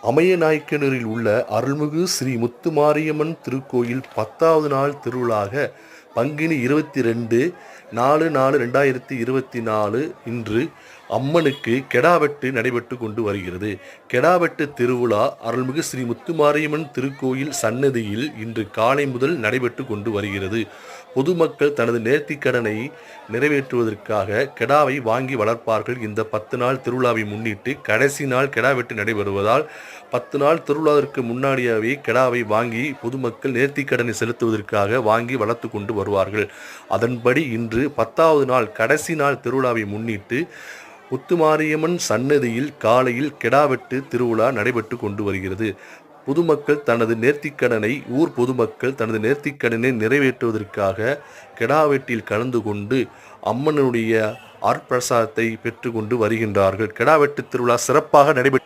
அமயநாயக்கனூரில் உள்ள அருள்மிகு ஸ்ரீ முத்துமாரியம்மன் திருக்கோயில் 10வது நாள் திருவிழாக பங்குனி 22 4/4/2024 இன்று அம்மனுக்கு கெடாவெட்டு நடைபெற்று கொண்டு வருகிறது. கெடாவெட்டு திருவிழா அருள்மிகு ஸ்ரீ முத்துமாரியம்மன் திருக்கோயில் சன்னதியில் இன்று காலை முதல் நடைபெற்று கொண்டு வருகிறது. பொதுமக்கள் தனது நேர்த்திக்கடனை நிறைவேற்றுவதற்காக கெடாவை வாங்கி வளர்ப்பார்கள். இந்த 10 நாள் திருவிழாவை முன்னிட்டு கடைசி நாள் கெடாவெட்டு நடைபெறுவதால் 10 நாள் திருவிழாவிற்கு முன்னாடியாகவே கெடாவை வாங்கி பொதுமக்கள் நேர்த்திக்கடனை செலுத்துவதற்காக வாங்கி வளர்த்து கொண்டு வருவார்கள். அதன்படி இன்று 10வது நாள் கடைசி நாள் திருவிழாவை முன்னிட்டு முத்துமாரியம்மன் சன்னதியில் காலையில் கெடாவெட்டு திருவிழா நடைபெற்று கொண்டு வருகிறது. பொதுமக்கள் தனது நேர்த்திக்கடனை பொதுமக்கள் தனது நேர்த்திக்கடனை நிறைவேற்றுவதற்காக கெடாவெட்டில் கலந்து கொண்டு அம்மனுடைய அருட்பிரசாதத்தை பெற்று கொண்டு வருகின்றார்கள். கெடாவெட்டு திருவிழா சிறப்பாக நடைபெற்று